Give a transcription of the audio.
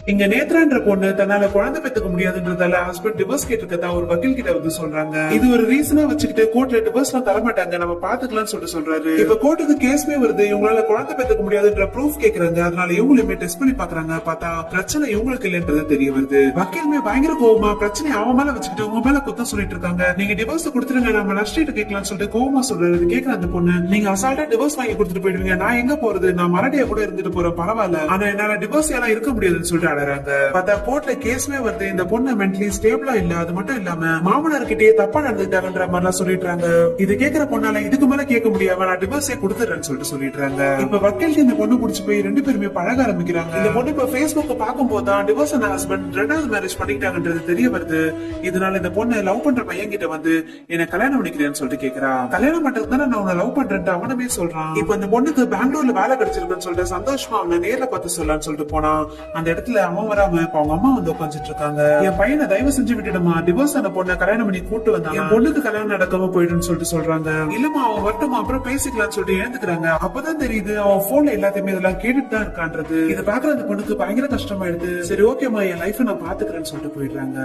இங்க நேத்ரான்ற பொண்ணு தன்னால குழந்தை பெத்துக்க முடியாதுன்றதால ஹஸ்பண்ட் டிவோர்ஸ் கேட்டிருக்கதா ஒரு வக்கீல் கிட்ட வந்து சொல்றாங்க. இது ஒரு ரீசனா வச்சுக்கிட்டு கோர்ட்ல டிவோர்ஸ் எல்லாம் தர மாட்டாங்க, நம்ம பாத்துக்கலாம்னு சொல்றாரு. இப்ப கோர்ட்டுக்கு கேஸ்மே வருது, இவங்களால குழந்தை பெத்துக்க முடியாதுன்ற ப்ரூஃப் கேக்குறாங்க. அதனால இவங்களுமே டெஸ்ட் பண்ணி பாக்குறாங்க. பார்த்தா பிரச்சனை இவங்களுக்கு இல்லன்றது தெரிய வருது. வக்கீலுமே பயங்கர கோவமா பிரச்சனை அவன் மேல வச்சுக்கிட்டு உங்க மேல குத்தம் சொல்லிட்டு இருக்காங்க. நீங்க டிவோர்ஸ் கொடுத்துருங்க, நம்ம நஷ்டீட்டு கேட்கலாம்னு சொல்லிட்டு கோவமா சொல்றாரு. கேக்குற அந்த பொண்ணு, நீங்க அசால்ட்டா டிவோர்ஸ் வாங்கி கொடுத்துட்டு போயிடுவீங்க, நான் எங்க போறது, நான் மரடியா கூட இருந்துட்டு போறேன் பரவாயில்ல, ஆனா என்னால டிவோர்ஸ் எல்லாம் இருக்க முடியாதுன்னு சொல்லிட்டு அழறாங்க. பார்த்தா கோர்ட்ல கேஸ்மே வருது. இந்த பொண்ணு மென்டலி ஸ்டேபிளா இல்ல, அது மட்டும் இல்லாம மாமனார் கிட்டே தப்பா நடந்துட்டாங்கன்ற மாதிரி சொல்லிட்டாங்க. இது கேக்குற பொண்ணால இதுக்கு மேல கேட்க முடியாம நான் டிவோர்ஸே கொடுத்துறேன்னு சொல்லிட்டு சொல்லிடுறாங்க. இப்ப வக்கீலுக்கு இந்த பொண்ணு புடிச்சு போய் ரெண்டு பேருமே பழக ஆரம்பிக்கிறாங்க. இந்த பொண்ணு இப்ப பேஸ்புக் பார்க்கும் போதுதான் டிவோர்ஸ் ஆன ஹஸ்பண்ட் ரெண்டாவது மேரேஜ் பண்ணிட்டாங்கன்றது தெரிய வருது. இதனால இந்த பொண்ணு லவ் பண்ற பையன் கிட்ட வந்து என்ன கல்யாணம் பண்ணிக்கிறேன்னு சொல்லிட்டு கேக்குறா. கல்யாணம் பண்றதுக்கு தானே நான் உன்னை லவ் பண்றேன் அவனமே சொல்றான். இப்ப இந்த பொண்ணுக்கு பெங்களூர்ல வேலை கிடைச்சிருக்குன்னு சொல்லிட்டு சந்தோஷமா அவனை நேர்ல பார்த்து சொல்லலாம்னு சொல்லிட்டு போனா அந்த இடத்துல அவன் வராம அவங்க அம்மா வந்து உட்காந்துட்டு இருக்காங்க. என் பையனை தயவு செஞ்சு விட்டுடுமா, டிவோர்ஸ் ஆன பொண்ணை கல்யாணம் பண்ணி கூட்டு வந்தா என் பொண்ணுக்கு கல்யாணம் நடக்காம போயிடுன்னு சொல்லிட்டு சொல்றாங்க. இல்லமா அவன் வரட்டுமா அப்புறம் பேசிக்கலாம்னு சொல்லிட்டு எழுந்துக்கிறாங்க. அப்பதான் தெரியுது அவன் போன்ல எல்லாத்தையுமே இதெல்லாம் கேட்டுட்டு தான் இருக்கான்றது. இதை பாக்குற அந்த பொண்ணுக்கு பயங்கர கஷ்டமாயிடுது. சரி ஓகேமா, என் லைஃப் நான் பாத்துக்கிறேன்னு சொல்லிட்டு போயிடுறாங்க.